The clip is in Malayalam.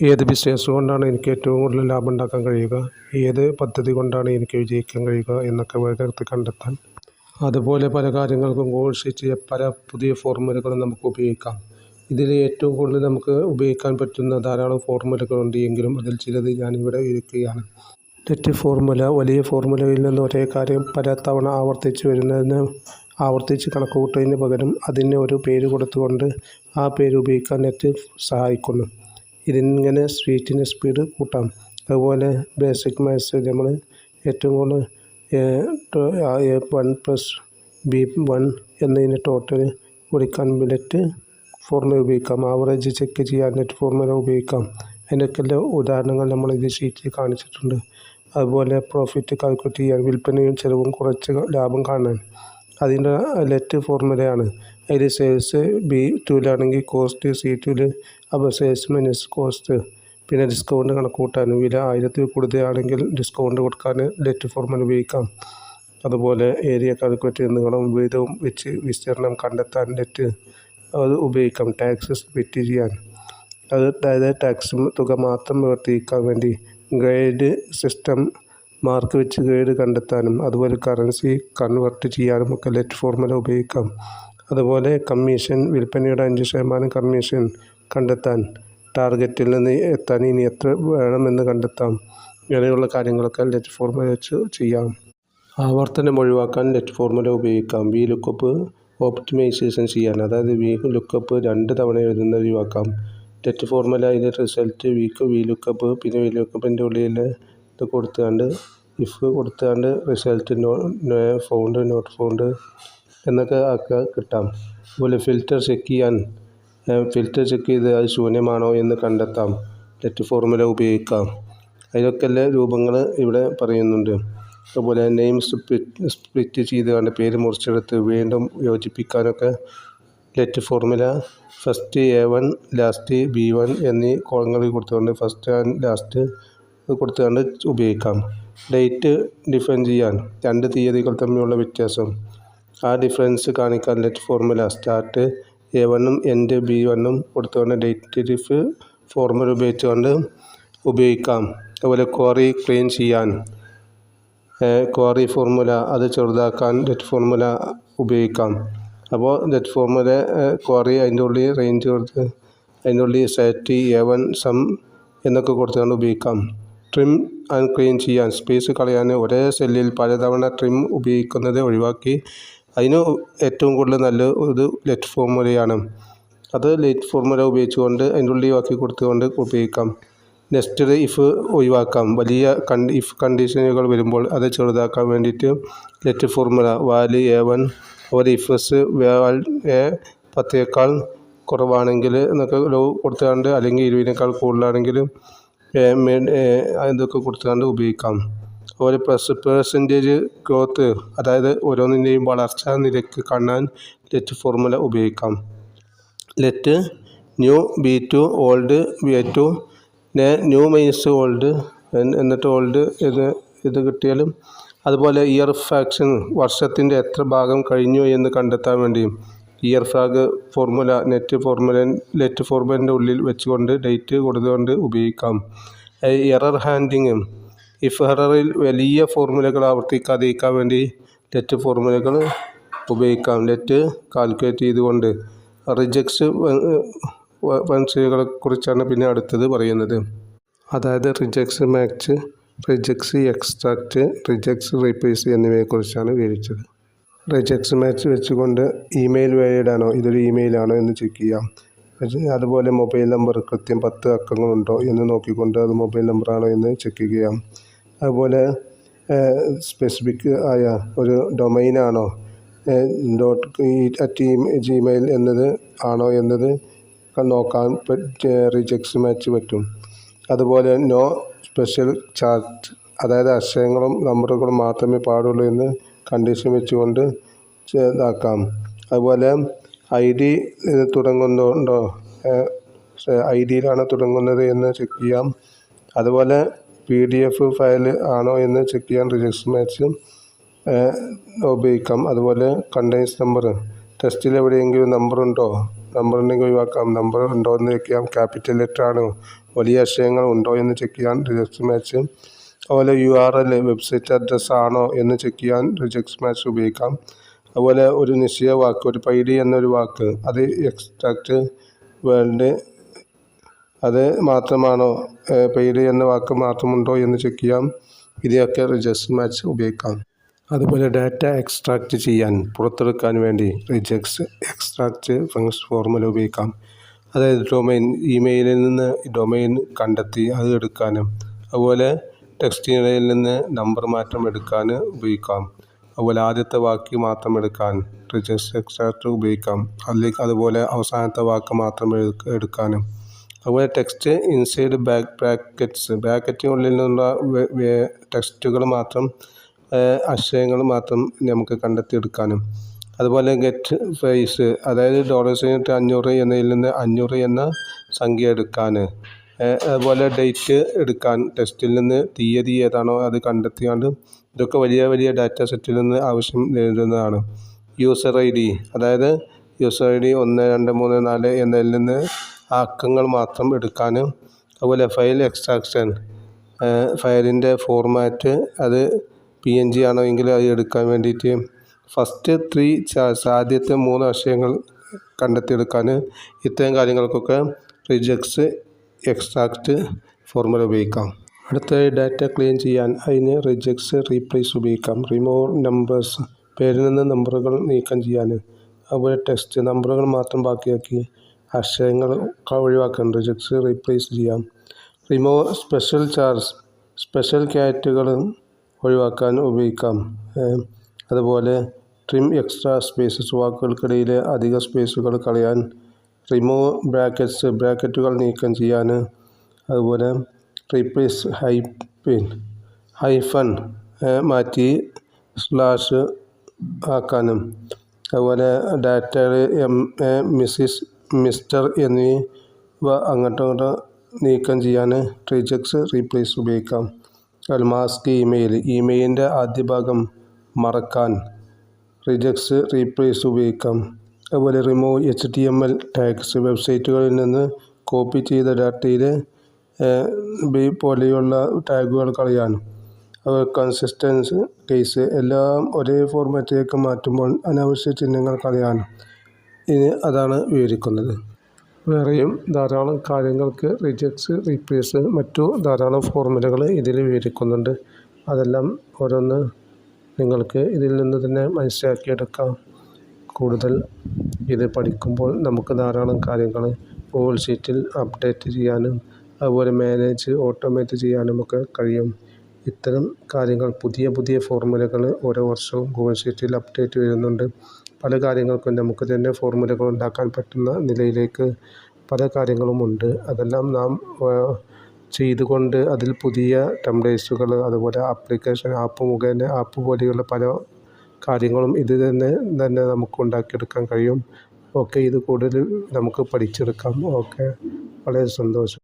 ഏത് ബിസിനസ് കൊണ്ടാണ് എനിക്ക് ഏറ്റവും കൂടുതൽ ലാഭം ഉണ്ടാക്കാൻ കഴിയുക, ഏത് പദ്ധതി കൊണ്ടാണ് എനിക്ക് വിജയിക്കാൻ കഴിയുക എന്നൊക്കെ വേഗത്തിൽ കണ്ടെത്താൻ. അതുപോലെ പല കാര്യങ്ങൾക്കും കോഴ്സ് പല പുതിയ ഫോർമുലകളും നമുക്ക് ഉപയോഗിക്കാം. ഇതിൽ ഏറ്റവും കൂടുതൽ നമുക്ക് ഉപയോഗിക്കാൻ പറ്റുന്ന ധാരാളം ഫോർമുലകളുണ്ട്. എങ്കിലും അതിൽ ചിലത് ഞാനിവിടെ ഇരിക്കുകയാണ്. നെറ്റ് ഫോർമുല വലിയ ഫോർമുലയിൽ നിന്ന് ഒരേ കാര്യം പല തവണ ആവർത്തിച്ച് കണക്കുകൂട്ടുന്നതിന് പകരം അതിന് ഒരു പേര് കൊടുത്തുകൊണ്ട് ആ പേര് ഉപയോഗിക്കാൻ നെറ്റ് സഹായിക്കുന്നു. ഇതിങ്ങനെ സ്പീഡ് കൂട്ടാം. അതുപോലെ ബേസിക് മാത്സ് നമ്മൾ ഏറ്റവും കൂടുതൽ A1+B1 എന്നതിന് ടോട്ടൽ വിളിക്കാൻ നെറ്റ് ഫോർമുല ഉപയോഗിക്കാം. ആവറേജ് ചെക്ക് ചെയ്യാൻ നെറ്റ് ഫോർമുല ഉപയോഗിക്കാം. അതിനൊക്കെയുള്ള ഉദാഹരണങ്ങൾ നമ്മൾ ഇത് ഷീറ്റിൽ കാണിച്ചിട്ടുണ്ട്. അതുപോലെ പ്രോഫിറ്റ് കാൽക്കുലേറ്റ് ചെയ്യാൻ, വിൽപ്പനയും ചെലവും കുറച്ച് ലാഭം കാണാൻ അതിൻ്റെ നെറ്റ് ഫോർമുലയാണ്. അതിൽ സെയിൽസ് B2-ലാണെങ്കിൽ കോസ്റ്റ് C2-ൽ, അപ്പോൾ സെയിൽസ് മൈനസ് കോസ്റ്റ്. പിന്നെ ഡിസ്കൗണ്ട് കണക്കൂട്ടാൻ വില 1000-ൽ കൂടുതലാണെങ്കിൽ ഡിസ്കൗണ്ട് കൊടുക്കാൻ നെറ്റ് ഫോർമുല ഉപയോഗിക്കാം. അതുപോലെ ഏരിയ കാൽക്കുലേറ്റ് നീളം വീതവും വെച്ച് വിസ്തീർണം കണ്ടെത്താൻ നെറ്റ് അത് ഉപയോഗിക്കാം. ടാക്സ് സ്പ്ലിറ്റ് ചെയ്യാൻ, അതായത് ടാക്സ് തുക മാത്രം വേർതിരിക്കാൻ വേണ്ടി. ഗ്രേഡ് സിസ്റ്റം മാർക്ക് വെച്ച് ഗ്രേഡ് കണ്ടെത്താനും അതുപോലെ കറൻസി കൺവെർട്ട് ചെയ്യാനും ഒക്കെ നെറ്റ് ഫോർമുല ഉപയോഗിക്കാം. അതുപോലെ കമ്മീഷൻ, വിൽപ്പനയുടെ 5% കമ്മീഷൻ കണ്ടെത്താൻ, ടാർഗറ്റിൽ നിന്ന് എത്താൻ ഇനി എത്ര വേണമെന്ന് കണ്ടെത്താം. ഇങ്ങനെയുള്ള കാര്യങ്ങളൊക്കെ നെറ്റ് ഫോർമുല വെച്ച് ചെയ്യാം. ആവർത്തനം ഒഴിവാക്കാൻ നെറ്റ് ഫോർമുല ഉപയോഗിക്കാം. വി ലുക്കപ്പ് ഓപ്റ്റിമൈസേഷൻ ചെയ്യാൻ, അതായത് വി ലുക്കപ്പ് 2 തവണ എഴുതുന്നത് ഒഴിവാക്കാം. നെറ്റ് ഫോർമുല അതിൻ്റെ റിസൾട്ട് വി ലുക്കപ്പ്, പിന്നെ വി ലുക്കപ്പിൻ്റെ ഉള്ളിൽ ഇത് കൊടുത്തുകൊണ്ട് ഇഫ് കൊടുത്തുകൊണ്ട് റിസൾട്ട് ഫൗണ്ട് നോട്ട് ഫൗണ്ട് എന്നൊക്കെ കിട്ടാം. അതുപോലെ ഫിൽറ്റർ ചെക്ക് ചെയ്ത് അത് ശൂന്യമാണോ എന്ന് കണ്ടെത്താം. നെറ്റ് ഫോർമുല ഉപയോഗിക്കാം. അതിലൊക്കെയുള്ള രൂപങ്ങൾ ഇവിടെ പറയുന്നുണ്ട്. അതുപോലെ നെയിം സ്പ്ലിറ്റ് ചെയ്തുകൊണ്ട് പേര് മുറിച്ചെടുത്ത് വീണ്ടും യോജിപ്പിക്കാനൊക്കെ net formula first A1 last B1 എന്നീ കോളങ്ങളിൽ കൊടുത്തുകൊണ്ട് ഫസ്റ്റ് ആൻഡ് ലാസ്റ്റ് കൊടുത്തുകൊണ്ട് ഉപയോഗിക്കാം. ഡേറ്റ് ഡിഫൈൻ ചെയ്യാൻ, 2 തീയതികൾ തമ്മിലുള്ള വ്യത്യാസം, ആ ഡിഫറൻസ് കാണിക്കാൻ നെറ്റ് ഫോർമുല സ്റ്റാർട്ട് A1-ഉം എൻഡ് B1-ഉം കൊടുത്തുകൊണ്ട് ഡേറ്റ് ഡിഫ് ഫോർമുല ഉപയോഗിച്ചുകൊണ്ട് ഉപയോഗിക്കാം. അതുപോലെ ക്വറി ക്ലീൻ ചെയ്യാൻ ക്വറി ഫോർമുല അത് ചെറുതാക്കാൻ നെറ്റ് ഫോർമുല ഉപയോഗിക്കാം. അപ്പോൾ നെറ്റ് ഫോർമുല ക്വറി അതിൻ്റെ ഉള്ളിൽ റേഞ്ച് കൊടുത്ത് അതിൻ്റെ ഉള്ളിൽ സെറ്റ് A1 സം എന്നൊക്കെ കൊടുത്തുകൊണ്ട് ഉപയോഗിക്കാം. ട്രിം ആൻഡ് ക്ലീൻ ചെയ്യാൻ, സ്പേസ് കളയാൻ ഒരേ സെല്ലിൽ പലതവണ ട്രിം ഉപയോഗിക്കുന്നത് ഒഴിവാക്കി അതിന് ഏറ്റവും കൂടുതൽ നല്ല ഒരു നെറ്റ് ഫോർമുലയാണ്. അത് നെറ്റ് ഫോർമുല ഉപയോഗിച്ചുകൊണ്ട് അതിൻ്റെ ഉള്ളിൽ ആക്കി കൊടുത്തുകൊണ്ട് ഉപയോഗിക്കാം. നെക്സ്റ്റ് ഇഫ് ഒഴിവാക്കാം. വലിയ ഇഫ് കണ്ടീഷനുകൾ വരുമ്പോൾ അത് ചെറുതാക്കാൻ വേണ്ടിയിട്ട് നെറ്റ് ഫോർമുല വാല്യൂ A1 അതുപോലെ ഇഫ്സ് വാൽ 10-യേക്കാൾ കുറവാണെങ്കിൽ എന്നൊക്കെ കൊടുത്തുകൊണ്ട്, അല്ലെങ്കിൽ 20-നേക്കാൾ കൂടുതലാണെങ്കിൽ ഇതൊക്കെ കൊടുത്തുകൊണ്ട് ഉപയോഗിക്കാം. അതുപോലെ പെർസെൻറ്റേജ് ഗ്രോത്ത്, അതായത് ഓരോന്നിൻ്റെയും വളർച്ചാ നിരക്ക് കാണാൻ നെറ്റ് ഫോർമുല ഉപയോഗിക്കാം. Let new B2 old B2 new minus old എന്നിട്ട് ഓൾഡ് ഇത് കിട്ടിയാലും. അതുപോലെ ഇയർ ഫ്രാക്ഷൻ, വർഷത്തിൻ്റെ എത്ര ഭാഗം കഴിഞ്ഞു എന്ന് കണ്ടെത്താൻ വേണ്ടിയും ഇയർ ഫ്രാഗ് ഫോർമുല നെറ്റ് ഫോർമുലേൻ്റെ ഉള്ളിൽ വെച്ചുകൊണ്ട് ഡേറ്റ് കൊടുത്തുകൊണ്ട് ഉപയോഗിക്കാം. എറർ ഹാൻഡ്ലിങ്, ഇഫ് എററിൽ വലിയ ഫോർമുലകൾ ആവർത്തിക്കാതിരിക്കാൻ വേണ്ടി നെറ്റ് ഫോർമുലകൾ ഉപയോഗിക്കാം. നെറ്റ് കാൽക്കുലേറ്റ് ചെയ്തുകൊണ്ട്. റിജക്ട്സ് ഫംഗ്ഷനുകളെ കുറിച്ചാണ് പിന്നെ അടുത്തത് പറയുന്നത്. അതായത് rejects match, rejects extract, rejects replace എന്നിവയെക്കുറിച്ചാണ് വിവരിച്ചത്. റിജക്ട്സ് മാച്ച് വെച്ചുകൊണ്ട് ഇമെയിൽ വാലിഡ് ആണോ, ഇതൊരു ഇമെയിലാണോ എന്ന് ചെക്ക് ചെയ്യാം. അതുപോലെ മൊബൈൽ നമ്പർ കൃത്യം 10 അക്കങ്ങളുണ്ടോ എന്ന് നോക്കിക്കൊണ്ട് അത് മൊബൈൽ നമ്പറാണോ എന്ന് ചെക്ക് ചെയ്യാം. അതുപോലെ സ്പെസിഫിക് ആയ ഒരു ഡൊമൈനാണോ .gmail എന്നത് ആണോ എന്നത് നോക്കാൻ റിജക്ട്സ് മാച്ച് പറ്റും. അതുപോലെ നോ സ്പെഷ്യൽ ചാർട്ട്, അതായത് അക്ഷരങ്ങളും നമ്പറുകളും മാത്രമേ പാടുള്ളൂ എന്ന് കണ്ടീഷൻ വെച്ചുകൊണ്ട് ഇതാക്കാം. അതുപോലെ ID തുടങ്ങുന്നുണ്ടോ, ID-യിലാണ് തുടങ്ങുന്നത് എന്ന് ചെക്ക് ചെയ്യാം. അതുപോലെ PDF ഫയൽ ആണോ എന്ന് ചെക്ക് ചെയ്യാൻ റിജക്ട്സ് മാച്ച് ഉപയോഗിക്കാം. അതുപോലെ കണ്ടെയ്ൻസ് നമ്പർ, ടെസ്റ്റിൽ എവിടെയെങ്കിലും നമ്പറുണ്ടെങ്കിൽ ഒഴിവാക്കാം. നമ്പർ ഉണ്ടോ എന്ന് വെക്കാം. ക്യാപിറ്റൽ ലെറ്റർ ആണോ, വലിയ ആശയങ്ങൾ ഉണ്ടോ എന്ന് ചെക്ക് ചെയ്യാൻ റിജക്ട് മാച്ച്. അതുപോലെ URL വെബ്സൈറ്റ് അഡ്രസ്സ് ആണോ എന്ന് ചെക്ക് ചെയ്യാൻ റിജക്ട് മാച്ച് ഉപയോഗിക്കാം. അതുപോലെ ഒരു നിശ്ചയ വാക്ക്, ഒരു പൈഡി എന്നൊരു വാക്ക്, അത് എക്സ്ട്രാക്റ്റ് വേൾഡ് അത് മാത്രമാണോ, പൈഡി എന്ന വാക്ക് മാത്രമുണ്ടോ എന്ന് ചെക്ക് ചെയ്യാം. ഇതിനൊക്കെ റിജക്ട് മാച്ച് ഉപയോഗിക്കാം. അതുപോലെ ഡാറ്റ എക്സ്ട്രാക്റ്റ് ചെയ്യാൻ, പുറത്തെടുക്കാൻ വേണ്ടി റിജക്ട് എക്സ്ട്രാക്റ്റ് ഫോർമുല ഉപയോഗിക്കാം. അതായത് ഡൊമൈൻ, ഇമെയിലിൽ നിന്ന് ഡൊമൈൻ കണ്ടെത്തി അത് എടുക്കാനും, അതുപോലെ ടെക്സ്റ്റിനിടയിൽ നിന്ന് നമ്പർ മാറ്റം എടുക്കാൻ ഉപയോഗിക്കാം. അതുപോലെ ആദ്യത്തെ വാക്ക് മാത്രം എടുക്കാൻ റിജക്ട് എക്സ്ട്രാക്റ്റ് ഉപയോഗിക്കാം. അല്ലെങ്കിൽ അതുപോലെ അവസാനത്തെ വാക്ക് മാത്രം എടുക്കാനും. അതുപോലെ ടെക്സ്റ്റ് ഇൻസൈഡ് ബ്രാക്കറ്റിനുള്ളിൽ നിന്നുള്ള ടെക്സ്റ്റുകൾ മാത്രം, ആശയങ്ങൾ മാത്രം നമുക്ക് കണ്ടെത്തിയെടുക്കാനും. അതുപോലെ ഗെറ്റ് പ്രൈസ്, അതായത് $500 എന്നതിൽ നിന്ന് 500 എന്ന സംഖ്യ എടുക്കാൻ. അതുപോലെ ഡേറ്റ് എടുക്കാൻ, ടെക്സ്റ്റിൽ നിന്ന് തീയതി ഏതാണോ അത് കണ്ടെത്തിയാണ്ട്. ഇതൊക്കെ വലിയ വലിയ ഡാറ്റ സെറ്റിൽ നിന്ന് ആവശ്യം നേരിടുന്നതാണ്. യൂസർ ID, അതായത് യൂസർ ID 1 2 3 4 എന്നതിൽ നിന്ന് അക്കങ്ങൾ മാത്രം എടുക്കാൻ. അതുപോലെ ഫയൽ എക്സ്ട്രാക്ഷൻ, ഫയലിൻ്റെ ഫോർമാറ്റ് അത് PNG ആണോ എങ്കിൽ അത് എടുക്കാൻ വേണ്ടിയിട്ട്. ഫസ്റ്റ് 3 ചാർട്സ്, ആദ്യത്തെ 3 ആശയങ്ങൾ കണ്ടെത്തിയെടുക്കാൻ. ഇത്തരം കാര്യങ്ങൾക്കൊക്കെ റിജക്ട് എക്സ്ട്രാക്റ്റ് ഫോർമുല ഉപയോഗിക്കാം. അടുത്തതായി ഡാറ്റ ക്ലീൻ ചെയ്യാൻ അതിന് റിജക്ട് റീപ്ലേസ് ഉപയോഗിക്കാം. റിമൂവ് നമ്പേഴ്സ്, പേരിൽ നിന്ന് നമ്പറുകൾ നീക്കം ചെയ്യാൻ. അതുപോലെ ടെക്സ്റ്റ്, നമ്പറുകൾ മാത്രം ബാക്കിയാക്കി ആശയങ്ങൾ ഒഴിവാക്കാൻ റിജക്ട് റീപ്ലേസ് ചെയ്യാം. റിമൂവ് സ്പെഷ്യൽ ചാർട്സ്, സ്പെഷ്യൽ ക്യാരക്ടറുകൾ ഒഴിവാക്കാൻ ഉപയോഗിക്കാം. അതുപോലെ ട്രിം എക്സ്ട്രാ സ്പേസസ്, വാക്കുകൾക്കിടയിലെ അധിക സ്പേസുകൾ കളയാൻ. റിമൂവ് ബ്രാക്കറ്റുകൾ നീക്കം ചെയ്യാൻ. അതുപോലെ റീപ്ലേസ് ഹൈഫൺ മാറ്റി സ്ലാഷ് ആക്കാനും. അതുപോലെ ഡാറ്റയിൽ മിസ്റ്റർ എന്നിവ അങ്ങോട്ടും നീക്കം ചെയ്യാൻ റിജക്ട് റീപ്ലേസ് ഉപയോഗിക്കാം. മാസ്ക് ഇമെയിലിൻ്റെ ആദ്യ ഭാഗം മറക്കാൻ റിജക്ട് റീപ്ലേസ് ഉപയോഗിക്കാം. അതുപോലെ റിമൂവ് HTML ടാഗ്സ്, വെബ്സൈറ്റുകളിൽ നിന്ന് കോപ്പി ചെയ്ത ഡാറ്റയിൽ പോലെയുള്ള ടാഗുകൾ കളയാൻ. അതുപോലെ കൺസിസ്റ്റൻസ് കേസ്, എല്ലാം ഒരേ ഫോർമാറ്റിലേക്ക് മാറ്റുമ്പോൾ അനാവശ്യ ചിഹ്നങ്ങൾ കളയാൻ. അതാണ് വിവരിക്കുന്നത്. വേറെയും ധാരാളം കാര്യങ്ങൾക്ക് റിജക്ട് റീപ്ലേസ്, മറ്റു ധാരാളം ഫോർമുലകൾ ഇതിൽ വിവരിക്കുന്നുണ്ട്. അതെല്ലാം ഓരോന്ന് നിങ്ങൾക്ക് ഇതിൽ നിന്ന് തന്നെ മനസ്സിലാക്കിയെടുക്കാം. കൂടുതൽ ഇത് പഠിക്കുമ്പോൾ നമുക്ക് ധാരാളം കാര്യങ്ങൾ ഗൂഗിൾ ഷീറ്റിൽ അപ്ഡേറ്റ് ചെയ്യാനും അതുപോലെ ഓട്ടോമേറ്റ് ചെയ്യാനുമൊക്കെ കഴിയും. ഇത്തരം കാര്യങ്ങൾ, പുതിയ പുതിയ ഫോർമുലകൾ ഓരോ വർഷവും ഗൂഗിൾ ഷീറ്റിൽ അപ്ഡേറ്റ് വരുന്നുണ്ട്. പല കാര്യങ്ങൾക്കും നമുക്ക് തന്നെ ഫോർമുലകൾ ഉണ്ടാക്കാൻ പറ്റുന്ന നിലയിലേക്ക് പല കാര്യങ്ങളുമുണ്ട്. അതെല്ലാം നാം ചെയ്തുകൊണ്ട് അതിൽ പുതിയ ടെംപ്ലേറ്റ്സുകൾ, അതുപോലെ ആപ്പ് പോലെയുള്ള പല കാര്യങ്ങളും ഇത് തന്നെ നമുക്ക് ഉണ്ടാക്കിയെടുക്കാൻ കഴിയും. ഓക്കെ, ഇത് കൂടുതൽ നമുക്ക് പഠിച്ചെടുക്കാം. ഓക്കെ, വളരെ സന്തോഷം.